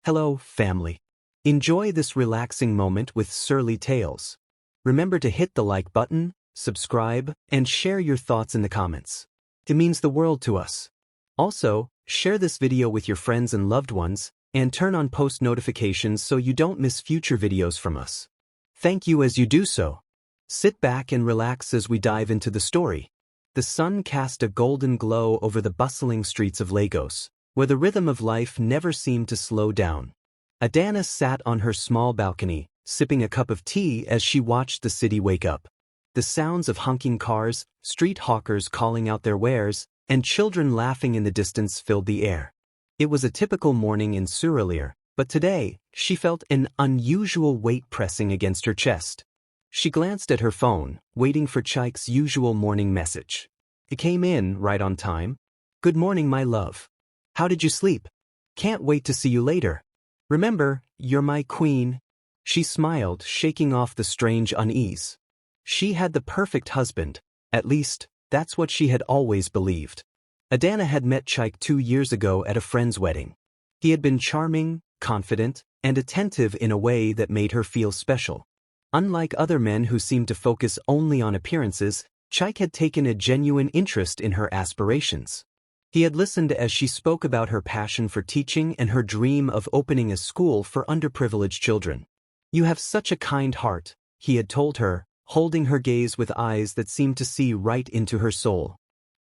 Hello, family. Enjoy this relaxing moment with Surly Tales. Remember to hit the like button, subscribe, and share your thoughts in the comments. It means the world to us. Also, share this video with your friends and loved ones, and turn on post notifications so you don't miss future videos from us. Thank you as you do so. Sit back and relax as we dive into the story. The sun cast a golden glow over the bustling streets of Lagos, where the rhythm of life never seemed to slow down. Adanna sat on her small balcony, sipping a cup of tea as she watched the city wake up. The sounds of honking cars, street hawkers calling out their wares, and children laughing in the distance filled the air. It was a typical morning in Hstorytine, but today, she felt an unusual weight pressing against her chest. She glanced at her phone, waiting for Chike's usual morning message. It came in right on time. "Good morning, my love. How did you sleep? Can't wait to see you later. Remember, you're my queen." She smiled, shaking off the strange unease. She had the perfect husband, at least, that's what she had always believed. Adanna had met Chike 2 years ago at a friend's wedding. He had been charming, confident, and attentive in a way that made her feel special. Unlike other men who seemed to focus only on appearances, Chike had taken a genuine interest in her aspirations. He had listened as she spoke about her passion for teaching and her dream of opening a school for underprivileged children. "You have such a kind heart," he had told her, holding her gaze with eyes that seemed to see right into her soul.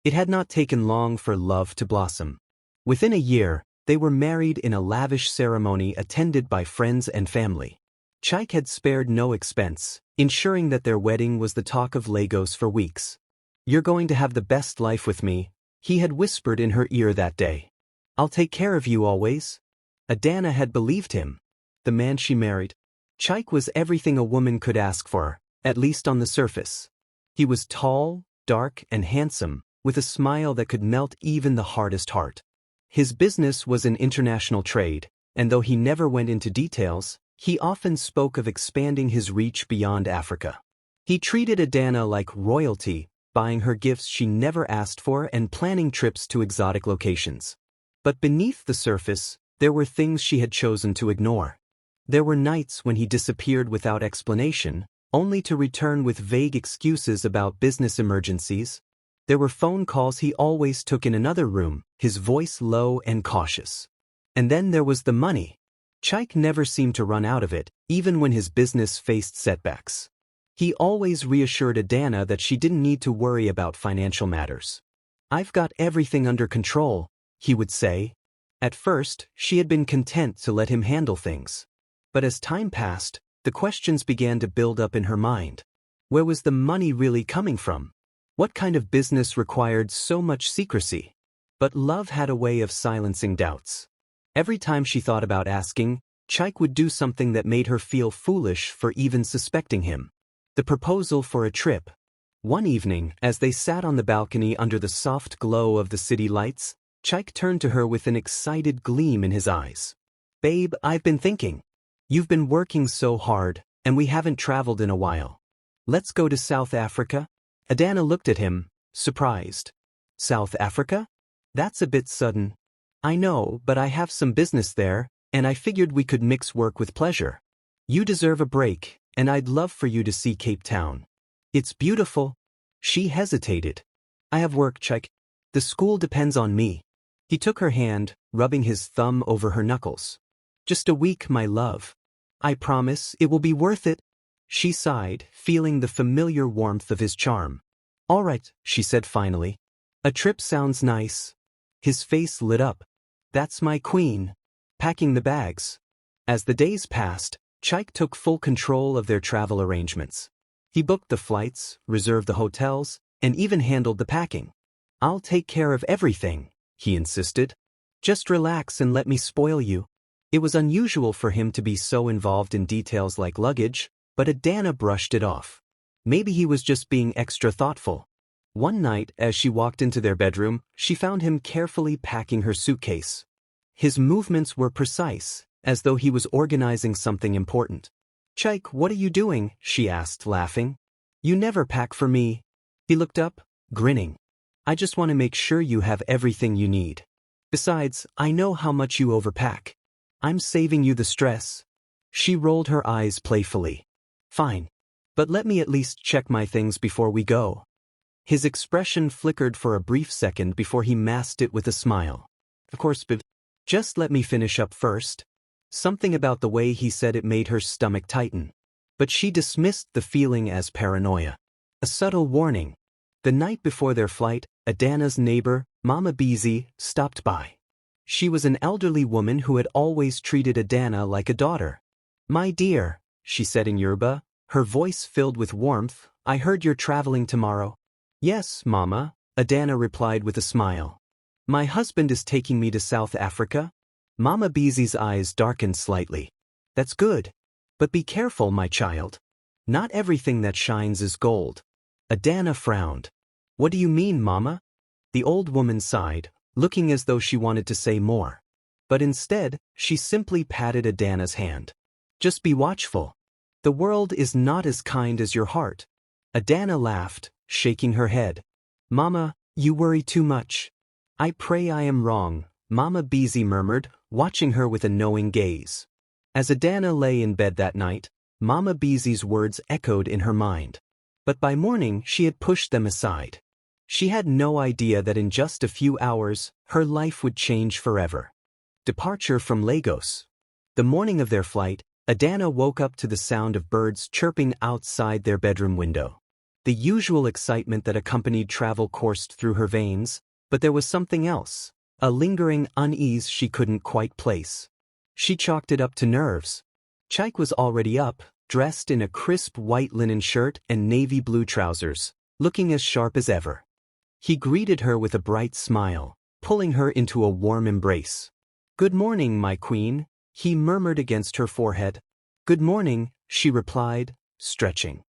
It had not taken long for love to blossom. Within a year, they were married in a lavish ceremony attended by friends and family. Chike had spared no expense, ensuring that their wedding was the talk of Lagos for weeks. "You're going to have the best life with me," he had whispered in her ear that day. "I'll take care of you always." Adanna had believed him. The man she married. Chike was everything a woman could ask for, at least on the surface. He was tall, dark, and handsome, with a smile that could melt even the hardest heart. His business was in international trade, and though he never went into details, he often spoke of expanding his reach beyond Africa. He treated Adanna like royalty, buying her gifts she never asked for and planning trips to exotic locations. But beneath the surface, there were things she had chosen to ignore. There were nights when he disappeared without explanation, only to return with vague excuses about business emergencies. There were phone calls he always took in another room, his voice low and cautious. And then there was the money. Chike never seemed to run out of it, even when his business faced setbacks. He always reassured Adanna that she didn't need to worry about financial matters. "I've got everything under control," he would say. At first, she had been content to let him handle things. But as time passed, the questions began to build up in her mind. Where was the money really coming from? What kind of business required so much secrecy? But love had a way of silencing doubts. Every time she thought about asking, Chike would do something that made her feel foolish for even suspecting him. The proposal for a trip. One evening, as they sat on the balcony under the soft glow of the city lights, Chike turned to her with an excited gleam in his eyes. "Babe, I've been thinking. You've been working so hard, and we haven't traveled in a while. Let's go to South Africa?" Adanna looked at him, surprised. "South Africa? That's a bit sudden." "I know, but I have some business there, and I figured we could mix work with pleasure. You deserve a break, and I'd love for you to see Cape Town. It's beautiful." She hesitated. "I have work, Chike. The school depends on me." He took her hand, rubbing his thumb over her knuckles. "Just a week, my love. I promise it will be worth it." She sighed, feeling the familiar warmth of his charm. "All right," she said finally. "A trip sounds nice." His face lit up. "That's my queen." Packing the bags. As the days passed, Chike took full control of their travel arrangements. He booked the flights, reserved the hotels, and even handled the packing. "I'll take care of everything," he insisted. "Just relax and let me spoil you." It was unusual for him to be so involved in details like luggage, but Adanna brushed it off. Maybe he was just being extra thoughtful. One night, as she walked into their bedroom, she found him carefully packing her suitcase. His movements were precise, as though he was organizing something important. "Chike, what are you doing?" she asked, laughing. "You never pack for me." He looked up, grinning. "I just want to make sure you have everything you need. Besides, I know how much you overpack." I'm saving you the stress. She rolled her eyes playfully. Fine. But let me at least check my things before we go. His expression flickered for a brief second before he masked it with a smile. Of course, but just let me finish up first. Something about the way he said it made her stomach tighten. But she dismissed the feeling as paranoia. A subtle warning. The night before their flight, Adanna's neighbor, Mama Beezy, stopped by. She was an elderly woman who had always treated Adanna like a daughter. My dear, she said in Yoruba, her voice filled with warmth, I heard you're traveling tomorrow. Yes, Mama, Adanna replied with a smile. My husband is taking me to South Africa. Mama Beezy's eyes darkened slightly. That's good. But be careful, my child. Not everything that shines is gold. Adanna frowned. What do you mean, Mama? The old woman sighed, looking as though she wanted to say more. But instead, she simply patted Adanna's hand. Just be watchful. The world is not as kind as your heart. Adanna laughed, shaking her head. Mama, you worry too much. I pray I am wrong, Mama Beezy murmured, watching her with a knowing gaze. As Adanna lay in bed that night, Mama Beezy's words echoed in her mind. But by morning she had pushed them aside. She had no idea that in just a few hours, her life would change forever. Departure from Lagos. The morning of their flight, Adanna woke up to the sound of birds chirping outside their bedroom window. The usual excitement that accompanied travel coursed through her veins, but there was something else, a lingering unease she couldn't quite place. She chalked it up to nerves. Chike was already up, dressed in a crisp white linen shirt and navy blue trousers, looking as sharp as ever. He greeted her with a bright smile, pulling her into a warm embrace. Good morning, my queen, he murmured against her forehead. Good morning, she replied, stretching.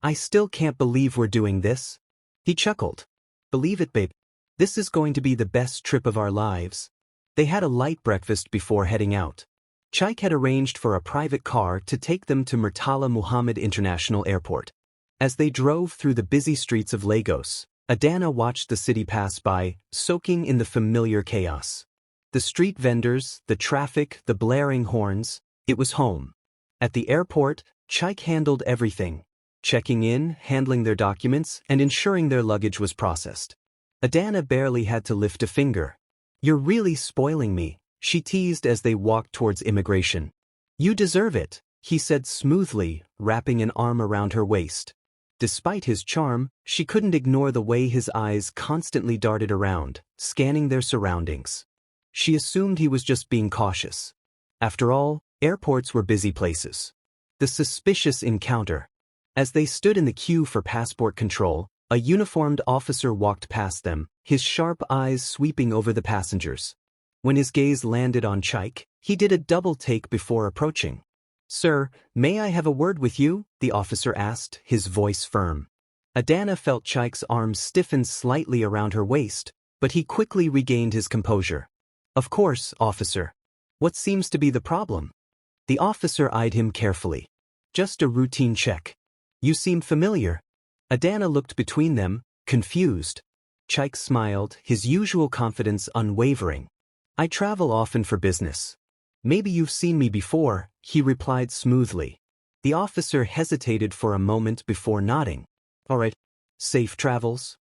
I still can't believe we're doing this. He chuckled. Believe it, babe. This is going to be the best trip of our lives. They had a light breakfast before heading out. Chike had arranged for a private car to take them to Murtala Muhammad International Airport. As they drove through the busy streets of Lagos, Adanna watched the city pass by, soaking in the familiar chaos. The street vendors, the traffic, the blaring horns, it was home. At the airport, Chike handled everything, checking in, handling their documents, and ensuring their luggage was processed. Adanna barely had to lift a finger. You're really spoiling me, she teased as they walked towards immigration. You deserve it, he said smoothly, wrapping an arm around her waist. Despite his charm, she couldn't ignore the way his eyes constantly darted around, scanning their surroundings. She assumed he was just being cautious. After all, airports were busy places. The suspicious encounter. As they stood in the queue for passport control, a uniformed officer walked past them, his sharp eyes sweeping over the passengers. When his gaze landed on Chike, he did a double take before approaching. Sir, may I have a word with you? The officer asked, his voice firm. Adanna felt Chike's arms stiffen slightly around her waist, but he quickly regained his composure. Of course, officer. What seems to be the problem? The officer eyed him carefully. Just a routine check. You seem familiar. Adanna looked between them, confused. Chike smiled, his usual confidence unwavering. I travel often for business. Maybe you've seen me before, he replied smoothly. The officer hesitated for a moment before nodding. All right. Safe travels.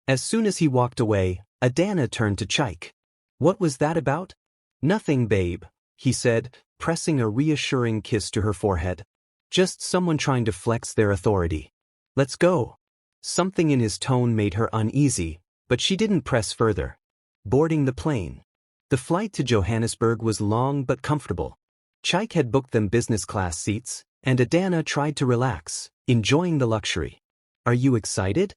As soon as he walked away, Adanna turned to Chike. What was that about? Nothing, babe, he said, pressing a reassuring kiss to her forehead. Just someone trying to flex their authority. Let's go. Something in his tone made her uneasy, but she didn't press further. Boarding the plane. The flight to Johannesburg was long but comfortable. Chike had booked them business-class seats, and Adanna tried to relax, enjoying the luxury. Are you excited?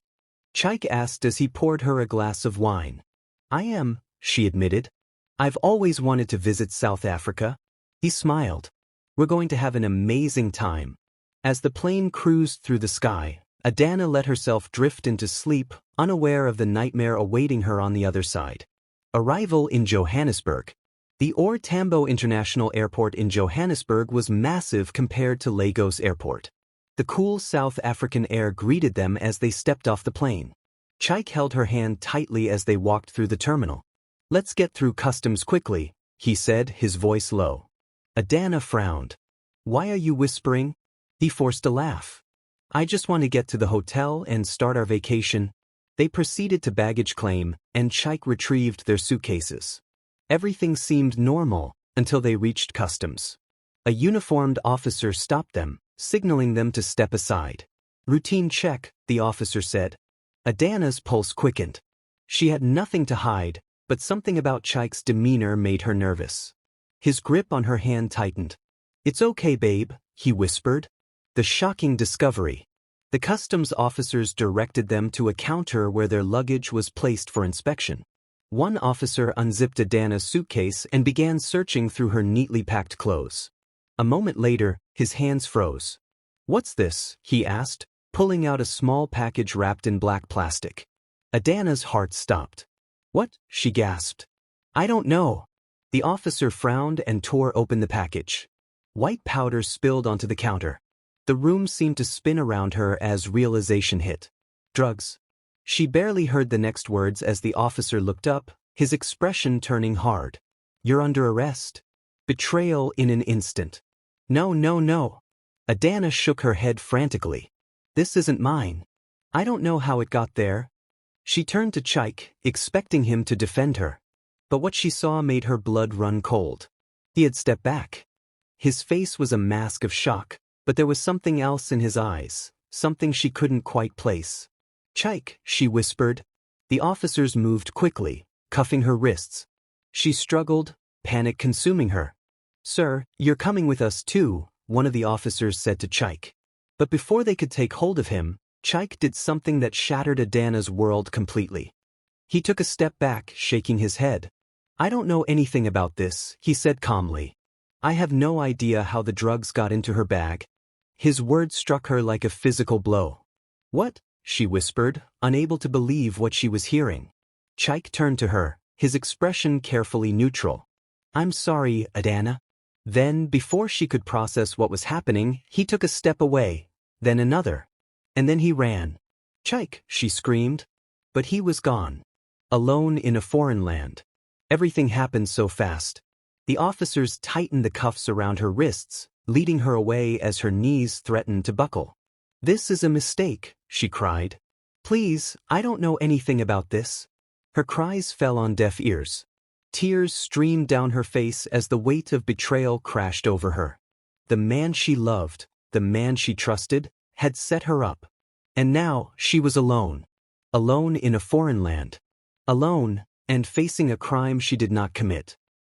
Chike asked as he poured her a glass of wine. I am, she admitted. I've always wanted to visit South Africa. He smiled. We're going to have an amazing time. As the plane cruised through the sky, Adanna let herself drift into sleep, unaware of the nightmare awaiting her on the other side. Arrival in Johannesburg. The OR Tambo International Airport in Johannesburg was massive compared to Lagos Airport. The cool South African air greeted them as they stepped off the plane. Chike held her hand tightly as they walked through the terminal. Let's get through customs quickly, he said, his voice low. Adanna frowned. Why are you whispering? He forced a laugh. I just want to get to the hotel and start our vacation. They proceeded to baggage claim, and Chike retrieved their suitcases. Everything seemed normal until they reached customs. A uniformed officer stopped them, signaling them to step aside. Routine check, the officer said. Adanna's pulse quickened. She had nothing to hide, but something about Chike's demeanor made her nervous. His grip on her hand tightened. It's okay, babe, he whispered. The shocking discovery. The customs officers directed them to a counter where their luggage was placed for inspection. One officer unzipped Adanna's suitcase and began searching through her neatly packed clothes. A moment later, his hands froze. What's this? He asked, pulling out a small package wrapped in black plastic. Adanna's heart stopped. What? She gasped. I don't know. The officer frowned and tore open the package. White powder spilled onto the counter. The room seemed to spin around her as realization hit. Drugs. She barely heard the next words as the officer looked up, his expression turning hard. You're under arrest. Betrayal in an instant. No, no, no. Adanna shook her head frantically. This isn't mine. I don't know how it got there. She turned to Chike, expecting him to defend her. But what she saw made her blood run cold. He had stepped back. His face was a mask of shock, but there was something else in his eyes, something she couldn't quite place. Chike, she whispered. The officers moved quickly, cuffing her wrists. She struggled, panic consuming her. Sir, you're coming with us too, one of the officers said to Chike. But before they could take hold of him, Chike did something that shattered Adanna's world completely. He took a step back, shaking his head. I don't know anything about this, he said calmly. I have no idea how the drugs got into her bag. His words struck her like a physical blow. What? She whispered, unable to believe what she was hearing. Chike turned to her, his expression carefully neutral. I'm sorry, Adanna. Then, before she could process what was happening, he took a step away, then another. And then he ran. Chike, she screamed. But he was gone. Alone in a foreign land. Everything happened so fast. The officers tightened the cuffs around her wrists, leading her away as her knees threatened to buckle. This is a mistake, she cried. Please, I don't know anything about this. Her cries fell on deaf ears. Tears streamed down her face as the weight of betrayal crashed over her. The man she loved, the man she trusted, had set her up. And now she was alone. Alone in a foreign land. Alone, and facing a crime she did not commit.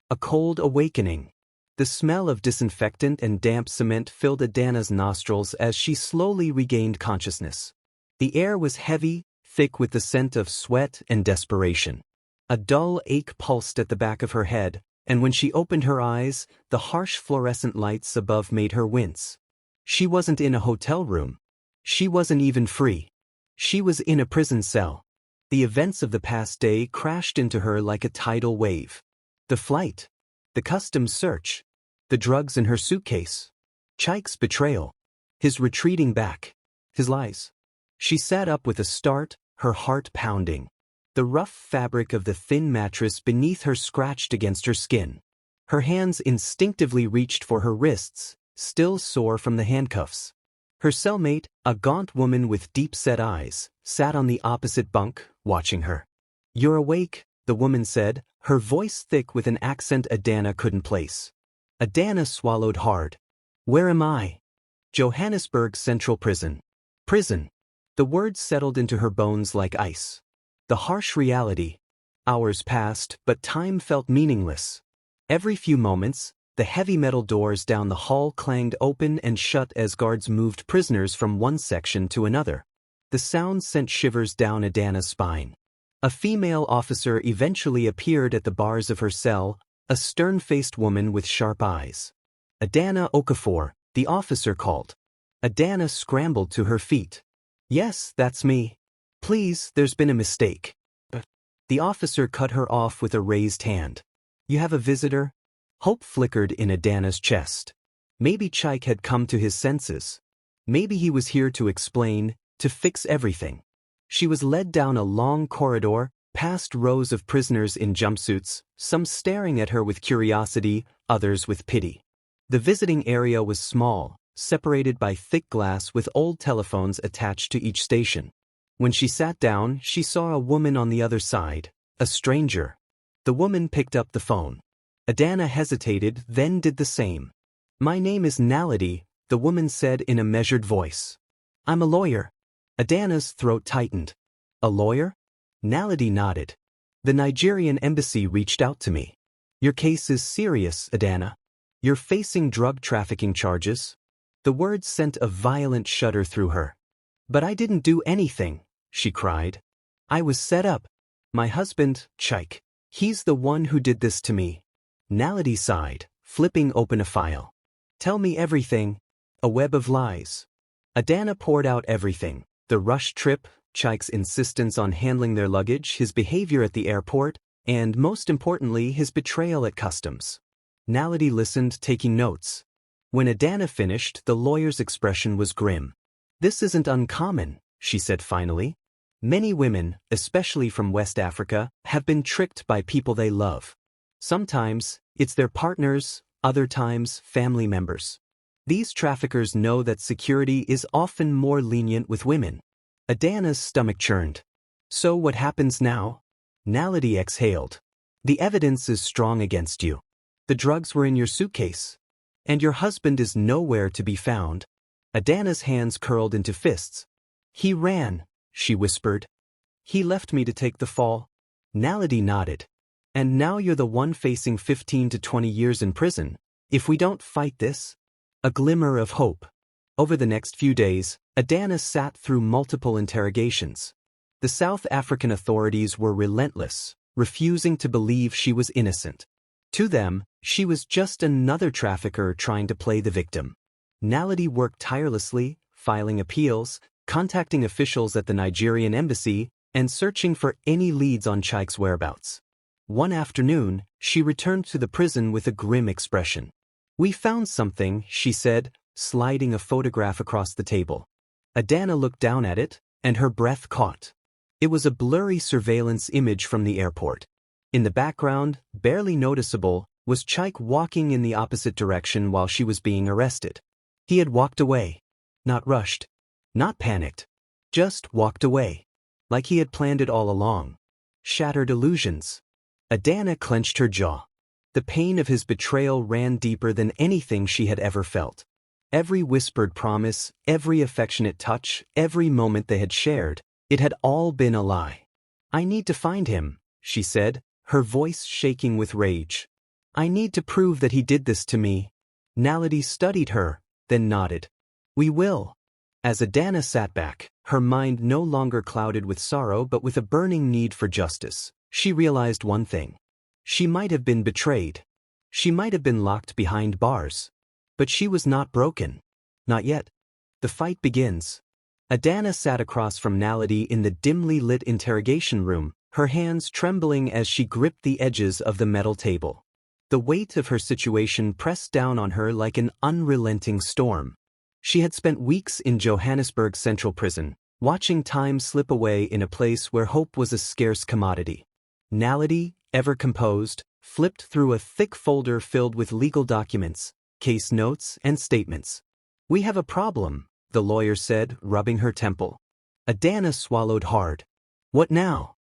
A cold awakening. The smell of disinfectant and damp cement filled Adanna's nostrils as she slowly regained consciousness. The air was heavy, thick with the scent of sweat and desperation. A dull ache pulsed at the back of her head, and when she opened her eyes, the harsh fluorescent lights above made her wince. She wasn't in a hotel room. She wasn't even free. She was in a prison cell. The events of the past day crashed into her like a tidal wave. The flight. The customs search. The drugs in her suitcase. Chike's betrayal. His retreating back. His lies. She sat up with a start, her heart pounding. The rough fabric of the thin mattress beneath her scratched against her skin. Her hands instinctively reached for her wrists, still sore from the handcuffs. Her cellmate, a gaunt woman with deep-set eyes, sat on the opposite bunk, watching her. You're awake, the woman said, her voice thick with an accent Adanna couldn't place. Adanna swallowed hard. Where am I? Johannesburg Central Prison. Prison. The words settled into her bones like ice. The harsh reality. Hours passed, but time felt meaningless. Every few moments, the heavy metal doors down the hall clanged open and shut as guards moved prisoners from one section to another. The sound sent shivers down Adanna's spine. A female officer eventually appeared at the bars of her cell, a stern-faced woman with sharp eyes. Adanna Okafor, the officer called. Adanna scrambled to her feet. Yes, that's me. Please, there's been a mistake. The officer cut her off with a raised hand. You have a visitor? Hope flickered in Adanna's chest. Maybe Chike had come to his senses. Maybe he was here to explain, to fix everything. She was led down a long corridor, past rows of prisoners in jumpsuits, some staring at her with curiosity, others with pity. The visiting area was small, separated by thick glass with old telephones attached to each station. When she sat down, she saw a woman on the other side, a stranger. The woman picked up the phone. Adanna hesitated, then did the same. "My name is Naledi," the woman said in a measured voice. "I'm a lawyer." Adanna's throat tightened. "A lawyer?" Naledi nodded. "The Nigerian embassy reached out to me. Your case is serious, Adanna. You're facing drug trafficking charges." The words sent a violent shudder through her. "But I didn't do anything," she cried. "I was set up. My husband, Chike, he's the one who did this to me." Naledi sighed, flipping open a file. "Tell me everything." A web of lies. Adanna poured out everything: the rushed trip, Chike's insistence on handling their luggage, his behavior at the airport, and most importantly, his betrayal at customs. Naledi listened, taking notes. When Adanna finished, the lawyer's expression was grim. "This isn't uncommon," she said finally. "Many women, especially from West Africa, have been tricked by people they love. Sometimes, it's their partners, other times, family members. These traffickers know that security is often more lenient with women." Adanna's stomach churned. "So what happens now?" Naledi exhaled. "The evidence is strong against you. The drugs were in your suitcase. And your husband is nowhere to be found." Adanna's hands curled into fists. "He ran," she whispered. "He left me to take the fall." Naledi nodded. "And now you're the one facing 15 to 20 years in prison. If we don't fight this?" A glimmer of hope. Over the next few days, Adanna sat through multiple interrogations. The South African authorities were relentless, refusing to believe she was innocent. To them, she was just another trafficker trying to play the victim. Naledi worked tirelessly, filing appeals, contacting officials at the Nigerian embassy, and searching for any leads on Chike's whereabouts. One afternoon, she returned to the prison with a grim expression. "We found something," she said, sliding a photograph across the table. Adanna looked down at it, and her breath caught. It was a blurry surveillance image from the airport. In the background, barely noticeable, was Chike walking in the opposite direction while she was being arrested. He had walked away. Not rushed. Not panicked. Just walked away. Like he had planned it all along. Shattered illusions. Adanna clenched her jaw. The pain of his betrayal ran deeper than anything she had ever felt. Every whispered promise, every affectionate touch, every moment they had shared, it had all been a lie. "I need to find him," she said, her voice shaking with rage. "I need to prove that he did this to me." Naledi studied her, then nodded. "We will." As Adanna sat back, her mind no longer clouded with sorrow but with a burning need for justice, she realized one thing. She might have been betrayed. She might have been locked behind bars. But she was not broken. Not yet. The fight begins. Adanna sat across from Naledi in the dimly lit interrogation room, her hands trembling as she gripped the edges of the metal table. The weight of her situation pressed down on her like an unrelenting storm. She had spent weeks in Johannesburg Central Prison, watching time slip away in a place where hope was a scarce commodity. Naledi, ever composed, flipped through a thick folder filled with legal documents, case notes, and statements. "We have a problem," the lawyer said, rubbing her temple. Adanna swallowed hard. "What now?"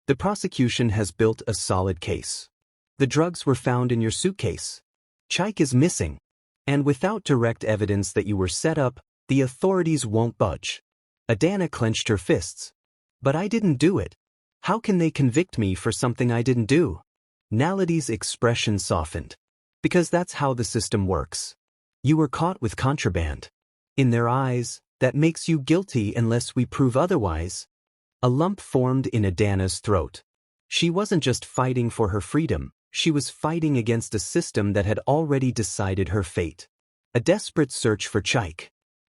"The prosecution has built a solid case. The drugs were found in your suitcase. Chike is missing. And without direct evidence that you were set up, the authorities won't budge." Adanna clenched her fists. "But I didn't do it. How can they convict me for something I didn't do?" Naledi's expression softened. "Because that's how the system works. You were caught with contraband. In their eyes, that makes you guilty unless we prove otherwise." A lump formed in Adanna's throat. She wasn't just fighting for her freedom, she was fighting against a system that had already decided her fate. A desperate search for Chike.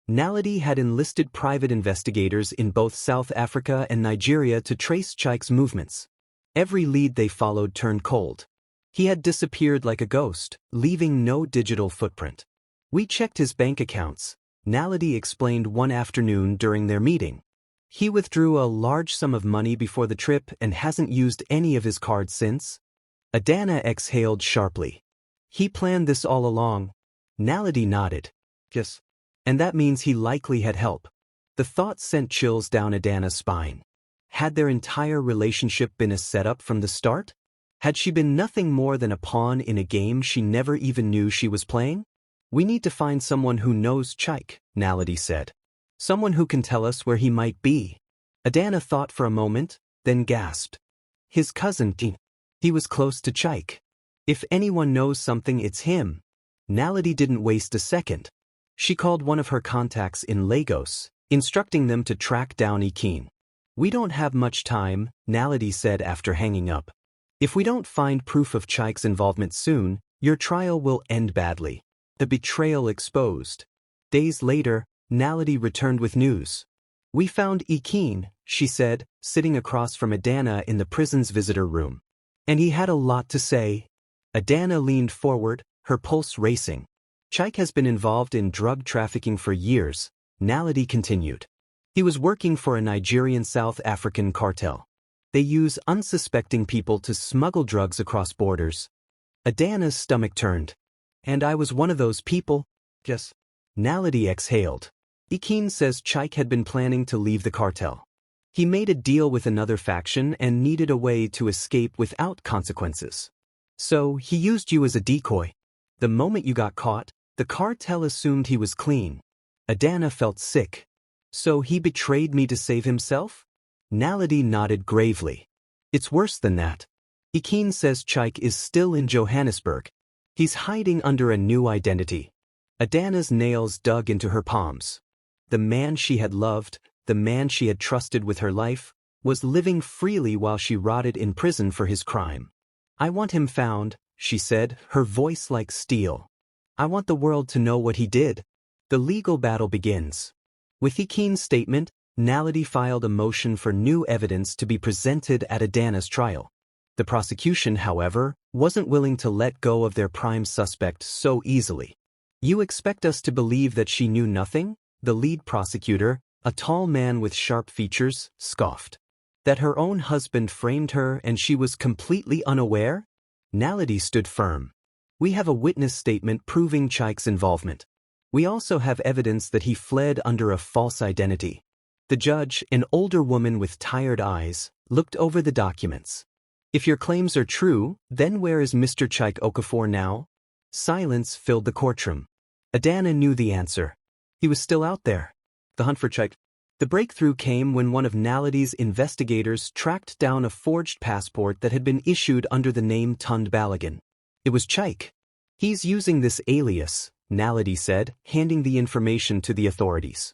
Naledi had enlisted private investigators in both South Africa and Nigeria to trace Chike's movements. Every lead they followed turned cold. He had disappeared like a ghost, leaving no digital footprint. "We checked his bank accounts," Naledi explained one afternoon during their meeting. "He withdrew a large sum of money before the trip and hasn't used any of his cards since." Adanna exhaled sharply. "He planned this all along." Naledi nodded. Yes. And that means he likely had help. The thought sent chills down Adanna's spine. Had their entire relationship been a setup from the start? Had she been nothing more than a pawn in a game she never even knew she was playing? We need to find someone who knows Chike, Naledi said. Someone who can tell us where he might be. Adanna thought for a moment, then gasped. His cousin, he was close to Chike. If anyone knows something, it's him. Naledi didn't waste a second. She called one of her contacts in Lagos, instructing them to track down Ikeen. We don't have much time, Naledi said after hanging up. If we don't find proof of Chike's involvement soon, your trial will end badly. The betrayal exposed. Days later, Naledi returned with news. We found Ikeen, she said, sitting across from Adanna in the prison's visitor room. And he had a lot to say. Adanna leaned forward, her pulse racing. Chike has been involved in drug trafficking for years, Naledi continued. He was working for a Nigerian South African cartel. They use unsuspecting people to smuggle drugs across borders. Adanna's stomach turned. And I was one of those people? Yes. Naledi exhaled. Ikeen says Chike had been planning to leave the cartel. He made a deal with another faction and needed a way to escape without consequences. So he used you as a decoy. The moment you got caught, the cartel assumed he was clean. Adanna felt sick. So he betrayed me to save himself? Naledi nodded gravely. It's worse than that. Ikeen says Chike is still in Johannesburg. He's hiding under a new identity. Adanna's nails dug into her palms. The man she had loved, the man she had trusted with her life, was living freely while she rotted in prison for his crime. I want him found, she said, her voice like steel. I want the world to know what he did. The legal battle begins. With Ikeen's statement, Naledi filed a motion for new evidence to be presented at Adanna's trial. The prosecution, however, wasn't willing to let go of their prime suspect so easily. You expect us to believe that she knew nothing? The lead prosecutor, a tall man with sharp features, scoffed. That her own husband framed her and she was completely unaware? Naledi stood firm. We have a witness statement proving Chike's involvement. We also have evidence that he fled under a false identity. The judge, an older woman with tired eyes, looked over the documents. If your claims are true, then where is Mr. Chike Okafor now? Silence filled the courtroom. Adanna knew the answer. He was still out there. The hunt for Chike. The breakthrough came when one of Naledi's investigators tracked down a forged passport that had been issued under the name Tund Balagan. It was Chike. He's using this alias, Naledi said, handing the information to the authorities.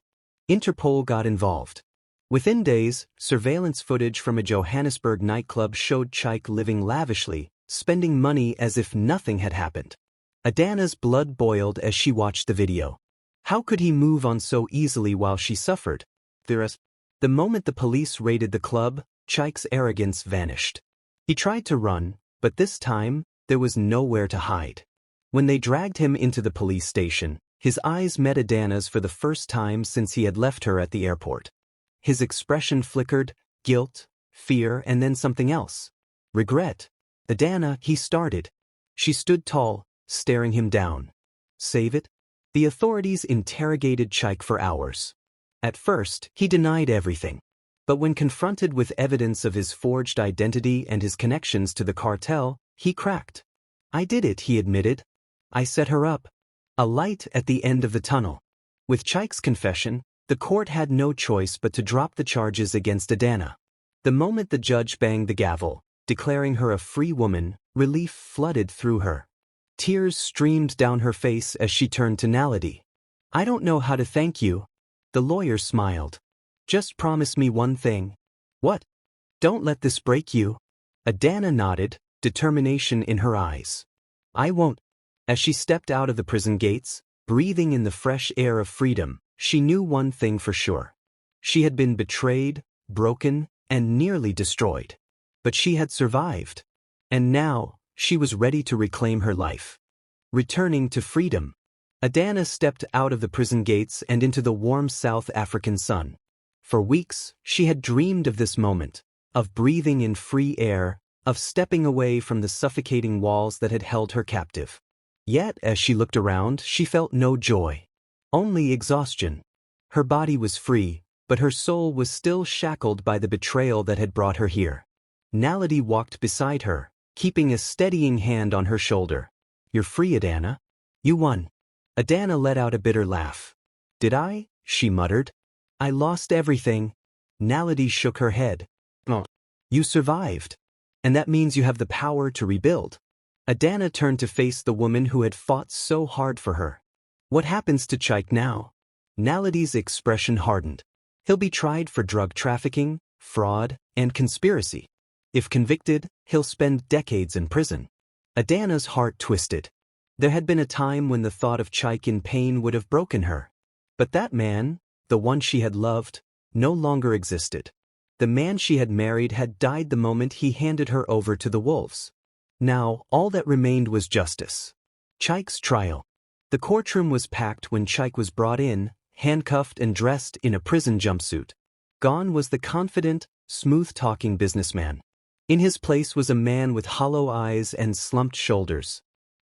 Interpol got involved. Within days, surveillance footage from a Johannesburg nightclub showed Chike living lavishly, spending money as if nothing had happened. Adanna's blood boiled as she watched the video. How could he move on so easily while she suffered? The moment the police raided the club, Chike's arrogance vanished. He tried to run, but this time, there was nowhere to hide. When they dragged him into the police station, his eyes met Adanna's for the first time since he had left her at the airport. His expression flickered, guilt, fear, and then something else. Regret. Adanna, he started. She stood tall, staring him down. Save it? The authorities interrogated Chike for hours. At first, he denied everything. But when confronted with evidence of his forged identity and his connections to the cartel, he cracked. I did it, he admitted. I set her up. A light at the end of the tunnel. With Chike's confession, the court had no choice but to drop the charges against Adanna. The moment the judge banged the gavel, declaring her a free woman, relief flooded through her. Tears streamed down her face as she turned to Naledi. I don't know how to thank you. The lawyer smiled. Just promise me one thing. What? Don't let this break you. Adanna nodded, determination in her eyes. I won't. As she stepped out of the prison gates, breathing in the fresh air of freedom, she knew one thing for sure. She had been betrayed, broken, and nearly destroyed. But she had survived. And now, she was ready to reclaim her life. Returning to freedom. Adanna stepped out of the prison gates and into the warm South African sun. For weeks, she had dreamed of this moment, of breathing in free air, of stepping away from the suffocating walls that had held her captive. Yet, as she looked around, she felt no joy. Only exhaustion. Her body was free, but her soul was still shackled by the betrayal that had brought her here. Naledi walked beside her, keeping a steadying hand on her shoulder. "You're free, Adanna. You won." Adanna let out a bitter laugh. "Did I?" she muttered. "I lost everything." Naledi shook her head. "Oh, you survived. And that means you have the power to rebuild." Adanna turned to face the woman who had fought so hard for her. "What happens to Chike now?" Naledi's expression hardened. "He'll be tried for drug trafficking, fraud, and conspiracy. If convicted, he'll spend decades in prison." Adanna's heart twisted. There had been a time when the thought of Chike in pain would have broken her. But that man, the one she had loved, no longer existed. The man she had married had died the moment he handed her over to the wolves. Now, all that remained was justice. Chike's trial. The courtroom was packed when Chike was brought in, handcuffed and dressed in a prison jumpsuit. Gone was the confident, smooth-talking businessman. In his place was a man with hollow eyes and slumped shoulders.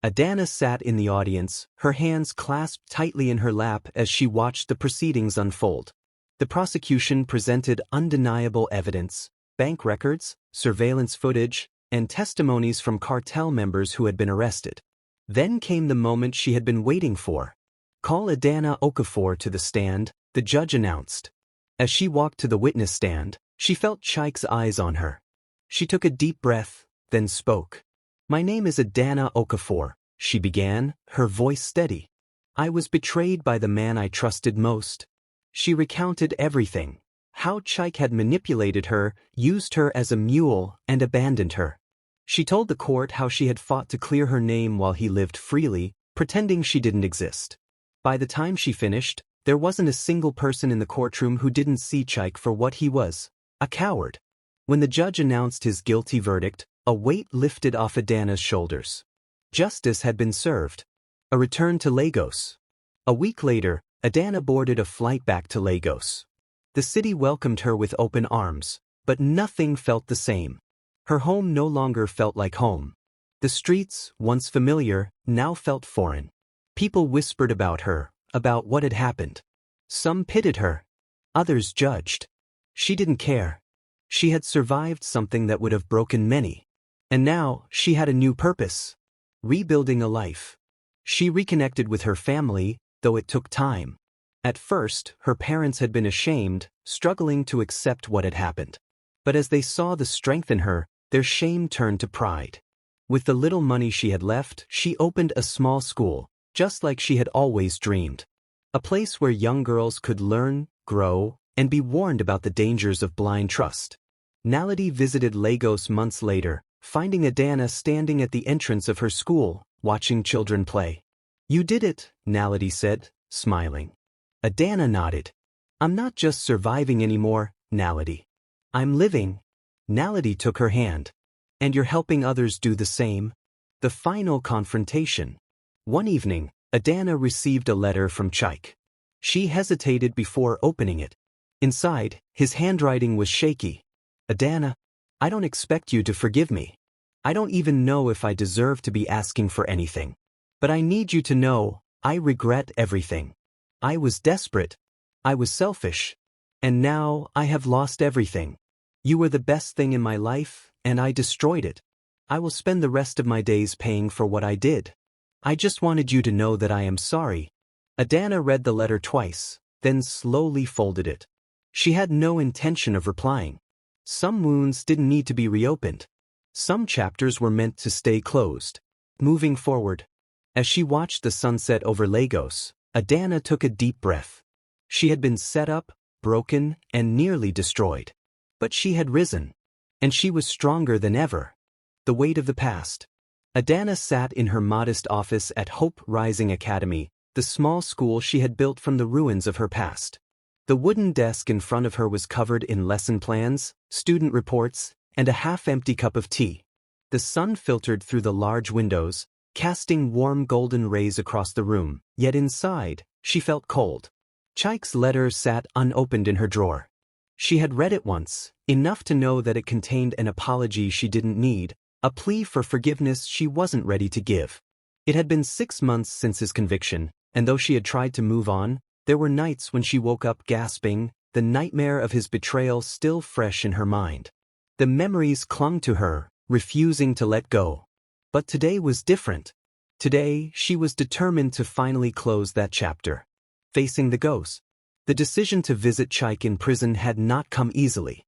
Adanna sat in the audience, her hands clasped tightly in her lap as she watched the proceedings unfold. The prosecution presented undeniable evidence: bank records, surveillance footage, and testimonies from cartel members who had been arrested. Then came the moment she had been waiting for. "Call Adanna Okafor to the stand," the judge announced. As she walked to the witness stand, she felt Chike's eyes on her. She took a deep breath, then spoke. "My name is Adanna Okafor," she began, her voice steady. "I was betrayed by the man I trusted most." She recounted everything: how Chike had manipulated her, used her as a mule, and abandoned her. She told the court how she had fought to clear her name while he lived freely, pretending she didn't exist. By the time she finished, there wasn't a single person in the courtroom who didn't see Chike for what he was: a coward. When the judge announced his guilty verdict, a weight lifted off Adanna's shoulders. Justice had been served. A return to Lagos. A week later, Adanna boarded a flight back to Lagos. The city welcomed her with open arms, but nothing felt the same. Her home no longer felt like home. The streets, once familiar, now felt foreign. People whispered about her, about what had happened. Some pitied her. Others judged. She didn't care. She had survived something that would have broken many. And now, she had a new purpose: rebuilding a life. She reconnected with her family, though it took time. At first, her parents had been ashamed, struggling to accept what had happened. But as they saw the strength in her, their shame turned to pride. With the little money she had left, she opened a small school, just like she had always dreamed. A place where young girls could learn, grow, and be warned about the dangers of blind trust. Naledi visited Lagos months later, finding Adanna standing at the entrance of her school, watching children play. "You did it," Naledi said, smiling. Adanna nodded. "I'm not just surviving anymore, Naledi. I'm living." Naledi took her hand. "And you're helping others do the same?" The final confrontation. One evening, Adanna received a letter from Chike. She hesitated before opening it. Inside, his handwriting was shaky. "Adanna, I don't expect you to forgive me. I don't even know if I deserve to be asking for anything. But I need you to know, I regret everything. I was desperate. I was selfish. And now, I have lost everything. You were the best thing in my life, and I destroyed it. I will spend the rest of my days paying for what I did. I just wanted you to know that I am sorry." Adanna read the letter twice, then slowly folded it. She had no intention of replying. Some wounds didn't need to be reopened. Some chapters were meant to stay closed. Moving forward. As she watched the sunset over Lagos, Adanna took a deep breath. She had been set up, broken, and nearly destroyed. But she had risen. And she was stronger than ever. The weight of the past. Adanna sat in her modest office at Hope Rising Academy, the small school she had built from the ruins of her past. The wooden desk in front of her was covered in lesson plans, student reports, and a half-empty cup of tea. The sun filtered through the large windows, casting warm golden rays across the room, yet inside, she felt cold. Chike's letter sat unopened in her drawer. She had read it once, enough to know that it contained an apology she didn't need, a plea for forgiveness she wasn't ready to give. It had been 6 months since his conviction, and though she had tried to move on, there were nights when she woke up gasping, the nightmare of his betrayal still fresh in her mind. The memories clung to her, refusing to let go. But today was different. Today, she was determined to finally close that chapter. Facing the ghost. The decision to visit Chike in prison had not come easily.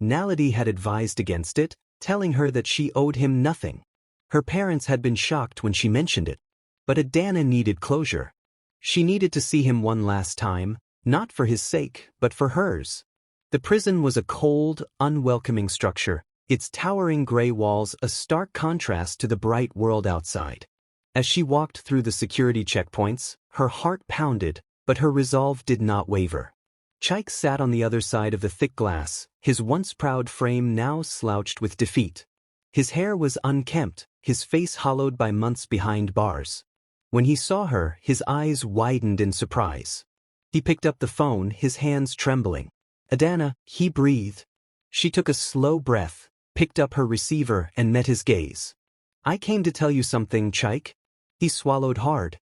Naledi had advised against it, telling her that she owed him nothing. Her parents had been shocked when she mentioned it. But Adanna needed closure. She needed to see him one last time, not for his sake, but for hers. The prison was a cold, unwelcoming structure, its towering gray walls a stark contrast to the bright world outside. As she walked through the security checkpoints, her heart pounded, but her resolve did not waver. Chike sat on the other side of the thick glass, his once proud frame now slouched with defeat. His hair was unkempt, his face hollowed by months behind bars. When he saw her, his eyes widened in surprise. He picked up the phone, his hands trembling. "Adanna," he breathed. She took a slow breath, picked up her receiver and met his gaze. "I came to tell you something, Chike." He swallowed hard.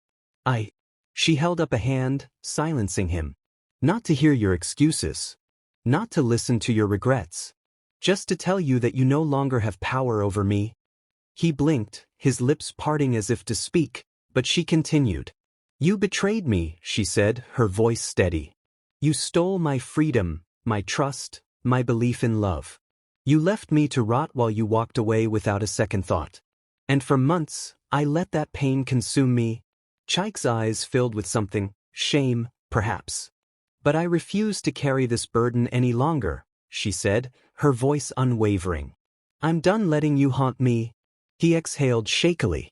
She held up a hand, silencing him. "Not to hear your excuses. Not to listen to your regrets. Just to tell you that you no longer have power over me." He blinked, his lips parting as if to speak, but she continued. "You betrayed me," she said, her voice steady. "You stole my freedom, my trust, my belief in love. You left me to rot while you walked away without a second thought. And for months, I let that pain consume me." Chike's eyes filled with something, shame, perhaps. "But I refuse to carry this burden any longer," she said, her voice unwavering. "I'm done letting you haunt me." He exhaled shakily.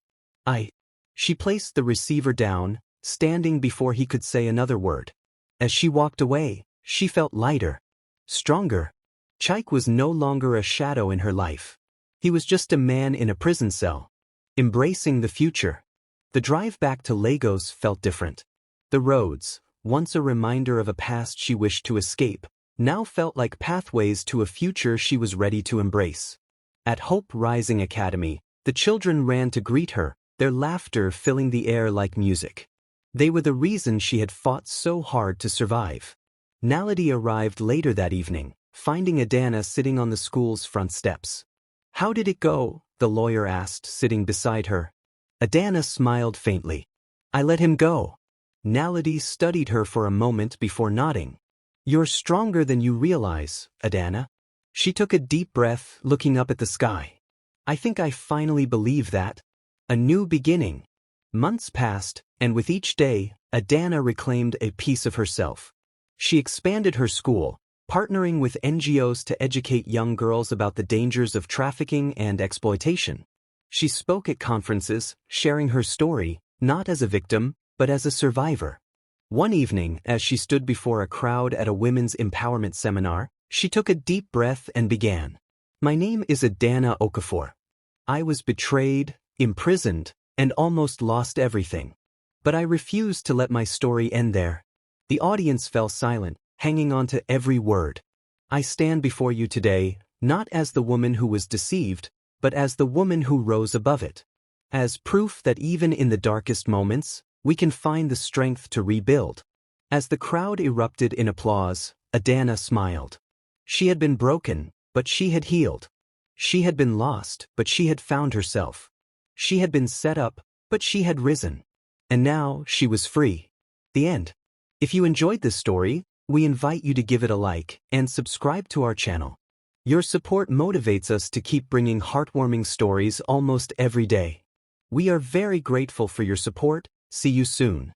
She placed the receiver down, standing before he could say another word. As she walked away, she felt lighter. Stronger. Chike was no longer a shadow in her life. He was just a man in a prison cell. Embracing the future. The drive back to Lagos felt different. The roads, once a reminder of a past she wished to escape, now felt like pathways to a future she was ready to embrace. At Hope Rising Academy, the children ran to greet her, their laughter filling the air like music. They were the reason she had fought so hard to survive. Naledi arrived later that evening, finding Adanna sitting on the school's front steps. "How did it go?" the lawyer asked, sitting beside her. Adanna smiled faintly. "I let him go." Naledi studied her for a moment before nodding. "You're stronger than you realize, Adanna." She took a deep breath, looking up at the sky. "I think I finally believe that. A new beginning." Months passed, and with each day, Adanna reclaimed a piece of herself. She expanded her school, partnering with NGOs to educate young girls about the dangers of trafficking and exploitation. She spoke at conferences, sharing her story, not as a victim, but as a survivor. One evening, as she stood before a crowd at a women's empowerment seminar, she took a deep breath and began. "My name is Adanna Okafor. I was betrayed, imprisoned, and almost lost everything. But I refused to let my story end there." The audience fell silent, hanging on to every word. "I stand before you today, not as the woman who was deceived, but as the woman who rose above it. As proof that even in the darkest moments, we can find the strength to rebuild." As the crowd erupted in applause, Adanna smiled. She had been broken, but she had healed. She had been lost, but she had found herself. She had been set up, but she had risen. And now she was free. The end. If you enjoyed this story, we invite you to give it a like and subscribe to our channel. Your support motivates us to keep bringing heartwarming stories almost every day. We are very grateful for your support. See you soon.